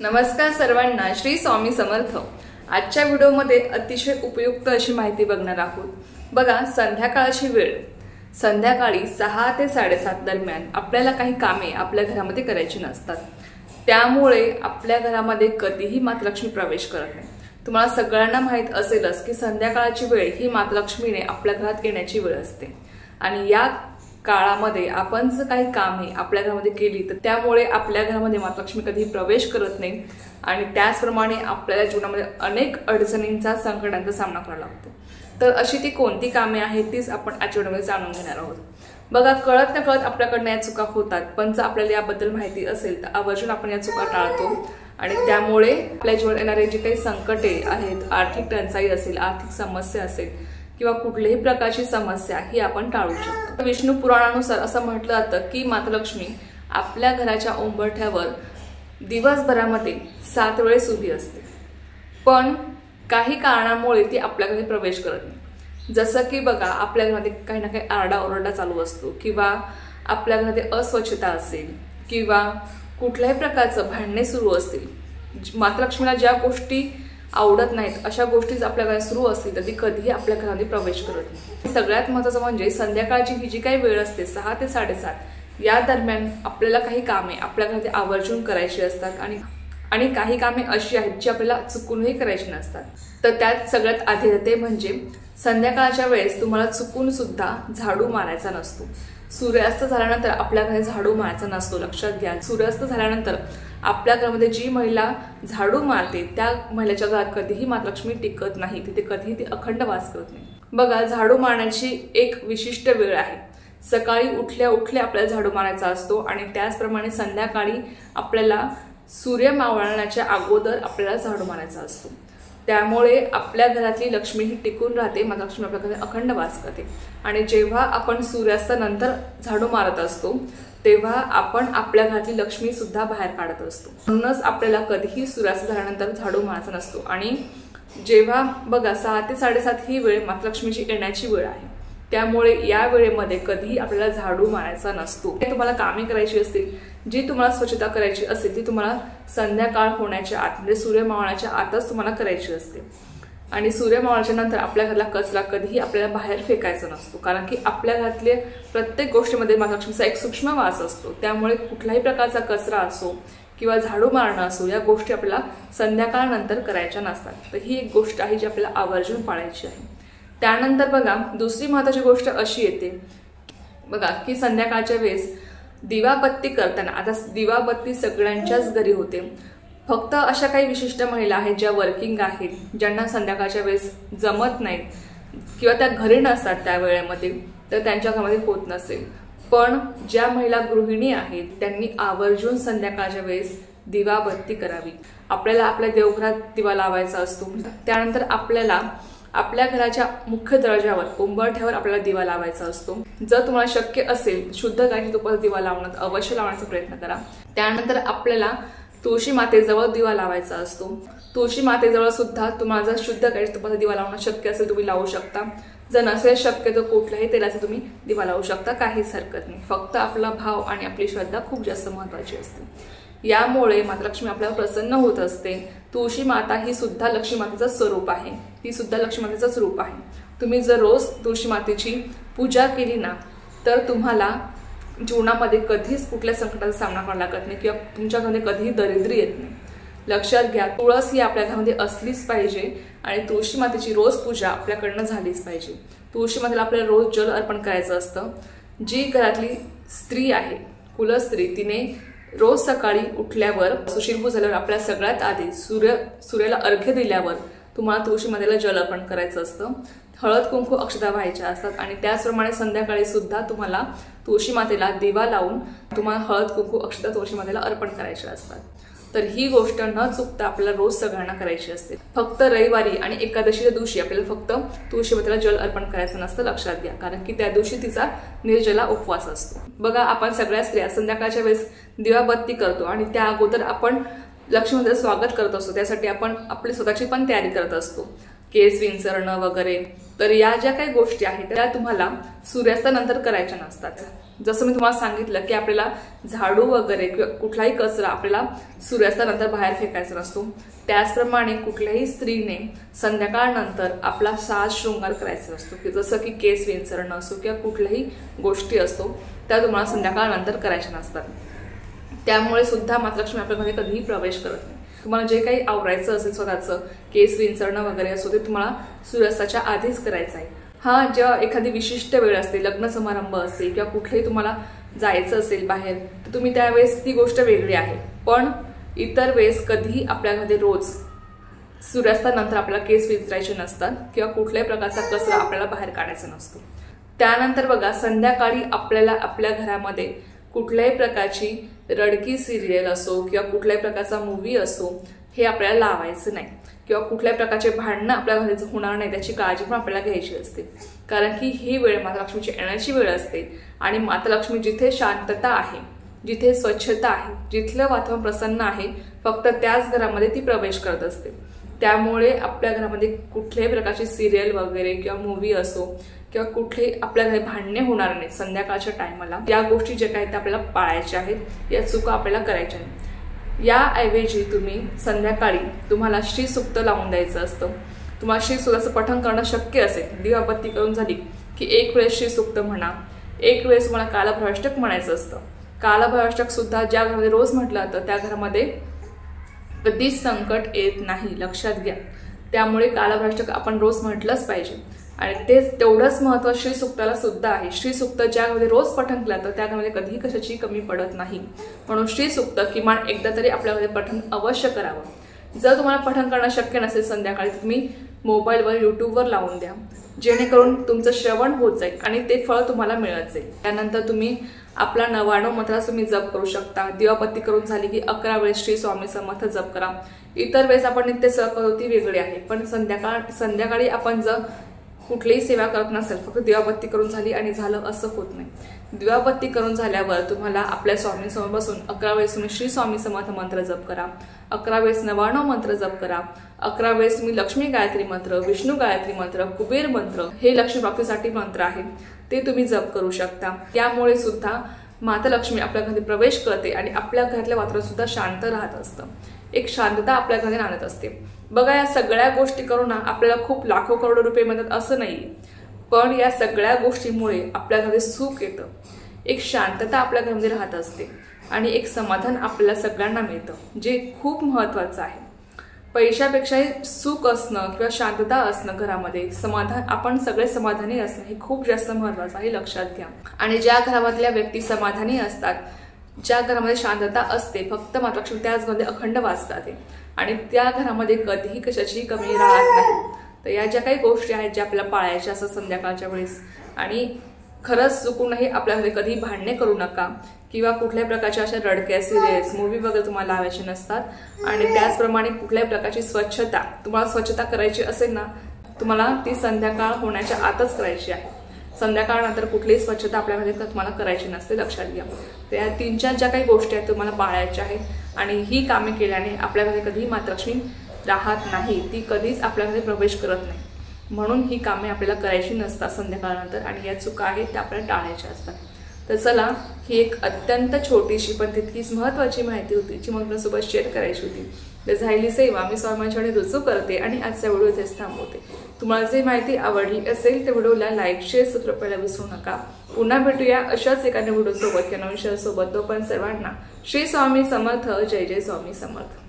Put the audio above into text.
नमस्कार सर्वांना, श्री स्वामी समर्थ। आजच्या व्हिडिओमध्ये अतिशय उपयुक्त अशी माहिती बघणार आहोत। बघा, संध्याकाळची वेळ संध्याकाळी 6 ते 7:30 दरम्यान आपल्याला काही कामे आपल्या घरामध्ये करायची नसतात। त्यामुळे आपल्या घरामध्ये कधीही मातालक्ष्मी प्रवेश करत नाही। तुम्हाला सगळ्यांना माहित असेलच की संध्याकाळची वेळ ही मातालक्ष्मीने आपल्या घरात येण्याची वेळ असते आणि या काळामध्ये आपण जर काही कामे आपल्या घरामध्ये केली तर त्यामुळे आपल्या घरामध्ये मातालक्ष्मी कधी प्रवेश करत नाही आणि त्याचप्रमाणे आपल्याला जीवनामध्ये अनेक अडचणींचा संकटांचा सामना करावा लागतो। तर अशी ती कोणती कामे आहेत तीच आपण आजच्या व्हिडिओमध्ये जाणून घेणार आहोत। बघा, कळत नकळत आपल्याकडनं या चुका होतात, पण जर आपल्याला याबद्दल माहिती असेल तर आवर्जून आपण या चुका टाळतो आणि त्यामुळे आपल्या जीवनात येणारे जे काही संकटे आहेत, आर्थिक टंचाई असेल, आर्थिक समस्या असेल किंवा कुठल्याही प्रकारची समस्या ही आपण टाळू शकतो। विष्णू पुराणानुसार असं म्हटलं जातं की मातालक्ष्मी आपल्या घराच्या उंबरठ्यावर दिवसभरामध्ये 7 वेळेस उभी असते, पण काही कारणामुळे ती आपल्या घरी प्रवेश करत नाही। जसं की बघा, आपल्या घरामध्ये काही ना काही आरडाओरडा चालू असतो किंवा आपल्या घरामध्ये अस्वच्छता असेल किंवा कुठल्याही प्रकारचं भांडणे सुरू असतील। मातालक्ष्मीला ज्या गोष्टी आवडत नाहीत अशा गोष्टी आपल्या घरात सुरू असतील तर ती कधीही आपल्या घरामध्ये प्रवेश करत नाही। सगळ्यात महत्त्वाचं म्हणजे संध्याकाळची ही जी काही वेळ असते 6 ते 7:30 या दरम्यान आपल्याला काही कामे आपल्या घरात आवर्जून करायची असतात आणि काही कामे अशी आहेत जी आपल्याला चुकूनही करायची नसतात। तर त्यात सगळ्यात आधी येते म्हणजे संध्याकाळच्या वेळेस तुम्हाला चुकून सुद्धा झाडू मारायचा नसतो। सूर्यास्त झाल्यानंतर आपल्या घरी झाडू मारायचा नसतो, लक्षात घ्या। सूर्यास्त झाल्यानंतर आपल्या घरामध्ये जी महिला झाडू मारते त्या महिलेच्या घरात कधीही मातालक्ष्मी टिकत नाही, तिथे कधीही ती अखंड वास करत नाही। बघा, झाडू मारण्याची एक विशिष्ट वेळ आहे। सकाळी उठल्या उठल्या आपल्याला झाडू मारायचा असतो आणि त्याचप्रमाणे संध्याकाळी आपल्याला सूर्य मावळण्याच्या अगोदर आपल्याला झाडू मारायचा असतो। त्यामुळे आपल्या घरातली लक्ष्मी ही टिकून राहते, मातालक्ष्मी आपल्या घरात अखंड वास करते। आणि जेव्हा आपण सूर्यास्तानंतर झाडू मारत असतो तेव्हा आपण आपल्या घरातली लक्ष्मी सुद्धा बाहेर काढत असतो। म्हणूनच आपल्याला कधीही सूर्यास्त झाल्यानंतर झाडू मारायचा नसतो। आणि जेव्हा बघा 6 ते 7:30 ही वेळ मातालक्ष्मीची येण्याची वेळ आहे, त्यामुळे या वेळेमध्ये कधीही आपल्याला झाडू मारायचा नसतो। तुम्हाला कामे करायची असतील, जी तुम्हाला स्वच्छता करायची असेल ती तुम्हाला संध्याकाळ होण्याच्या आत म्हणजे सूर्य मावळण्याच्या आतच तुम्हाला करायची असते। आणि सूर्य मावळल्याच्या नंतर आपल्या घराला कचरा कधीही आपल्याला बाहेर फेकायचा नसतो, कारण की आपल्या घरातले प्रत्येक गोष्टीमध्ये मातालक्ष्मीचा एक सूक्ष्म वास असतो। त्यामुळे कुठल्याही प्रकारचा कचरा असो किंवा झाडू मारणं असो या गोष्टी आपल्याला संध्याकाळनंतर करायच्या नसतात। तर ही एक गोष्ट आहे जी आपल्याला आवर्जून पाळायची आहे। त्यानंतर बघा, दुसरी महत्त्वाची गोष्ट अशी येते बघा की संध्याकाळच्या वेळेस दिवाबत्ती करताना, आता दिवाबत्ती सगळ्यांच्याच घरी होते, फक्त अशा काही विशिष्ट महिला आहेत ज्या वर्किंग आहेत, ज्यांना संध्याकाळच्या वेळेस जमत नाही किंवा त्या घरी नसतात त्या वेळेमध्ये, तर त्यांच्या घरामध्ये होत नसेल। पण ज्या महिला गृहिणी आहेत त्यांनी आवर्जून संध्याकाळच्या वेळेस दिवाबत्ती करावी। आपल्याला आपल्या देवघरात दिवा लावायचा असतो, त्यानंतर आपल्याला आपल्या घराच्या मुख्य दरवाजावर उंबरठ्यावर आपल्याला दिवा लावायचा असतो। जर तुम्हाला शक्य असेल शुद्ध गायीच्या तुपाचा दिवा लावण्यात अवश्य लावण्याचा प्रयत्न करा। त्यानंतर आपल्याला तुळशी मातेजवळ दिवा लावायचा असतो। तुळशी मातेजवळ सुद्धा तुम्हाला जर शुद्ध गायीच्या तुपाचा दिवा लावणं शक्य असेल तुम्ही लावू शकता, जर नसेल शक्य तर कुठल्याही तेलाचा तुम्ही दिवा लावू शकता, काहीच हरकत नाही। फक्त आपला भाव आणि आपली श्रद्धा खूप जास्त महत्त्वाची असते। यामुळे मातालक्ष्मी आपल्याला प्रसन्न होत असते। तुळशी माता ही सुद्धा लक्ष्मी मातेचं स्वरूप आहे, ती सुद्धा लक्ष्मी मातेचं रूप आहे। तुम्ही जर रोज तुळशी मातेची पूजा केली ना तर तुम्हाला जीवनामध्ये कधीच कुठल्या संकटाचा सामना करावा लागत नाही किंवा तुमच्या घरामध्ये कधीही दरिद्री येत नाही। लक्षात घ्या, तुळस ही आपल्या घरामध्ये असलीच पाहिजे आणि तुळशी मातेची रोज पूजा आपल्याकडनं झालीच पाहिजे। तुळशी मातेला आपल्याला रोज जल अर्पण करायचं असतं। जी घरातली स्त्री आहे, कुलस्त्री, तिने रोज सकाळी उठल्यावर सुशीलभूत झाल्यावर आपल्याला सगळ्यात आधी सूर्याला अर्घ्य दिल्यावर तुम्हाला तुळशी मातेला जल अर्पण करायचं असतं। हळद कुंकू अक्षता व्हायच्या असतात आणि त्याचप्रमाणे संध्याकाळी सुद्धा तुम्हाला तुळशी मातेला दिवा लावून तुम्हाला हळद कुंकू अक्षता तुळशी मातेला अर्पण करायचे असतात। तर ही गोष्ट न चुकता आपल्याला रोज सगळ्यांना करायची असते। फक्त रविवारी आणि एकादशीच्या दिवशी आपल्याला फक्त तुळशी मातेला जल अर्पण करायचं नसतं, लक्षात घ्या, कारण की त्या दिवशी तिचा निर्जला उपवास असतो। बघा, आपण सगळ्या स्त्रिया संध्याकाळच्या वेळेस दिवाबत्ती करतो आणि त्या अगोदर आपण लक्ष्मी मातेचं स्वागत करत असतो। त्यासाठी आपण आपली स्वतःची पण तयारी करत असतो, केस विंचरणं वगैरे तर या ज्या काही गोष्टी आहेत त्या तुम्हाला सूर्यास्तानंतर करायच्या नसतात। जसं मी तुम्हाला सांगितलं की आपल्याला झाडू वगैरे किंवा कुठलाही कचरा आपल्याला सूर्यास्तानंतर बाहेर फेकायचा नसतो, त्याचप्रमाणे कुठल्याही स्त्रीने संध्याकाळनंतर आपला साज शृंगार करायचा असतो, की जसं की केस विंचरणं असो किंवा कुठल्याही गोष्टी असतो त्या तुम्हाला संध्याकाळनंतर करायच्या नसतात। त्यामुळे सुद्धा मातृलक्ष्मी आपल्यामध्ये कधीही प्रवेश करत नाही। तुम्हाला जे काही आवरायचं असेल स्वतःचं केस विंचरणं वगैरे असो ते तुम्हाला सूर्यास्ताच्या आधीच करायचं आहे। हा जेव्हा एखादी विशिष्ट वेळ असते, लग्न समारंभ असेल किंवा कुठेही तुम्हाला जायचं असेल बाहेर, तर तुम्ही त्यावेळेस ती गोष्ट वेगळी आहे, पण इतर वेळेस कधीही आपल्यामध्ये रोज सूर्यास्तानंतर आपल्याला केस विंचरायचे नसतात किंवा कुठल्याही प्रकारचा कचरा आपल्याला बाहेर काढायचा नसतो। त्यानंतर बघा, संध्याकाळी आपल्याला आपल्या घरामध्ये कुठल्याही प्रकारची रडकी सिरियल असो किंवा कुठल्याही प्रकारचा मूवी असो हे आपल्याला लावायचं नाही, किंवा कुठल्याही प्रकारचे भांडणं आपल्या घरी होणार नाही त्याची काळजी पण आपल्याला घ्यायची असते। कारण की ही वेळ मातालक्ष्मीची येण्याची वेळ असते आणि मातालक्ष्मी जिथे शांतता आहे, जिथे स्वच्छता आहे, जिथलं वातावरण प्रसन्न आहे, फक्त त्याच घरामध्ये ती प्रवेश करत असते। त्यामुळे आपल्या घरामध्ये कुठल्याही प्रकारची सिरियल वगैरे किंवा मूवी असो किंवा कुठले आपल्या घरी भांडणे होणार नाही संध्याकाळच्या टायमाला। या गोष्टी ज्या काही त्या आपल्याला पाळायच्या आहेत, या चुका आपल्याला करायच्या आहेत। याऐवजी तुम्ही संध्याकाळी तुम्हाला श्री सूक्त लावून द्यायचं असतं। तुम्हाला श्री सूक्ताचं पठण करणं शक्य असेल, दिवाबत्ती करून झाली की एक वेळेस श्री सूक्त म्हणा, एक वेळेस तुम्हाला कालभैरवाष्टक म्हणायचं असतं। कालभैरवाष्टक सुद्धा ज्या घरामध्ये रोज म्हटलं जातं त्या घरामध्ये कधीच संकट येत नाही, लक्षात घ्या। त्यामुळे कालभैरवाष्टक आपण रोज म्हटलंच पाहिजे आणि तेच तेवढंच महत्त्व श्री सूक्ताला सुद्धा आहे। श्री सूक्त ज्या घरामध्ये रोज पठण केलं जातं त्या घरामध्ये कधीही कशाची कमी पडत नाही, म्हणून श्री सूक्त किमान एकदा तरी आपल्यामध्ये पठण अवश्य करावं। जर तुम्हाला पठण करणं शक्य नसेल संध्याकाळी, तुम्ही मोबाईलवर यूट्यूबवर लावून द्या, जेणेकरून तुमचं श्रवण होत जाईल आणि ते फळ तुम्हाला मिळत जाईल। त्यानंतर तुम्ही आपला 99 मंत्र तुम्ही जप करू शकता। दिवाबत्ती करून झाली की 11 वेळेस श्री स्वामी समर्थ जप करा। इतर वेळेस आपण नित्य सेवा करतो ती वेगळी आहे, पण संध्याकाळी आपण जर कुठलीही सेवा करत नसेल, फक्त दिवाबत्ती करून झाली आणि झालं असं होत नाही। दिवाबत्ती करून झाल्यावर तुम्हाला आपल्या स्वामी समोर बसून 11 वेळेस तुम्ही श्री स्वामी समर्थ मंत्र जप करा, 11 वेळेस 99 मंत्र जप करा, 11 वेळेस तुम्ही लक्ष्मी गायत्री मंत्र, विष्णू गायत्री मंत्र, कुबेर मंत्र, हे लक्ष्मी प्राप्तीसाठी मंत्र आहेत ते तुम्ही जप करू शकता। त्यामुळे सुद्धा माता लक्ष्मी आपल्या घरी प्रवेश करते आणि आपल्या घरातलं वातावरण सुद्धा शांत राहत असतं, एक शांतता आपल्या घरी आणत असते। बघा, या सगळ्या गोष्टी करून आपल्याला खूप लाखो करोडो रुपये मिळतात असं नाही, पण या सगळ्या गोष्टीमुळे आपल्या घरी सुख येतं, एक शांतता आपल्या घरामध्ये राहत असते आणि एक समाधान आपल्याला सगळ्यांना मिळतं, जे खूप महत्त्वाचं आहे। पैशापेक्षाही सुख असणं किंवा शांतता असणं घरामध्ये, समाधान, आपण सगळे समाधानी असणं हे खूप जास्त महत्त्वाचं आहे, लक्षात घ्या। आणि ज्या घरामधल्या व्यक्ती समाधानी असतात, ज्या घरामध्ये शांतता असते, फक्त मातृलक्ष्मी त्याच घरामध्ये अखंड वासतात आणि त्या घरामध्ये कधीही कशाची कमी राहत नाही। तर या ज्या काही गोष्टी आहेत ज्या आपल्याला पाळायच्या असतात संध्याकाळच्या वेळेस, आणि खरंच चुकूनही आपल्यामध्ये कधी भांडणे करू नका किंवा कुठल्याही प्रकारच्या अशा रडक्या सिरियल्स मूवी वगैरे तुम्हाला लावायचे नसतात। आणि त्याचप्रमाणे कुठल्याही प्रकारची स्वच्छता, तुम्हाला स्वच्छता करायची असेल ना, तुम्हाला ती संध्याकाळ होण्याच्या आतच करायची आहे। संध्याकाळनंतर कुठलीही स्वच्छता आपल्यामध्ये तुम्हाला करायची नसते, लक्षात घ्या। त्या 3-4 ज्या काही गोष्टी आहेत तुम्हाला पाळायच्या आहेत आणि ही कामे केल्याने आपल्यामध्ये कधीही मातृलक्ष्मी राहत नाही, ती कधीच आपल्यामध्ये प्रवेश करत नाही, म्हणून ही कामे आपल्याला करायची नसतात संध्याकाळनंतर आणि या चुका आहेत त्या आपल्याला टाळायच्या असतात। तर चला, ही एक अत्यंत छोटीशी पण तितकीच महत्त्वाची माहिती होती जी मला तुमच्यासोबत शेअर करायची होती। तर झालेली सेवा मी स्वामींच्याकडे रुजू करते आणि आजचा व्हिडिओ इथेच थांबवते। तुम्हाला जर माहिती आवडली असेल तर व्हिडिओला लाईक, शेअर, सबस्क्राइब करायला विसरू नका। पुन्हा भेटूया अशाच एका व्हिडिओ सोबत किंवा नवीन सोबत। तोपर्यंत सर्वांना श्री स्वामी समर्थ, जय जय स्वामी समर्थ।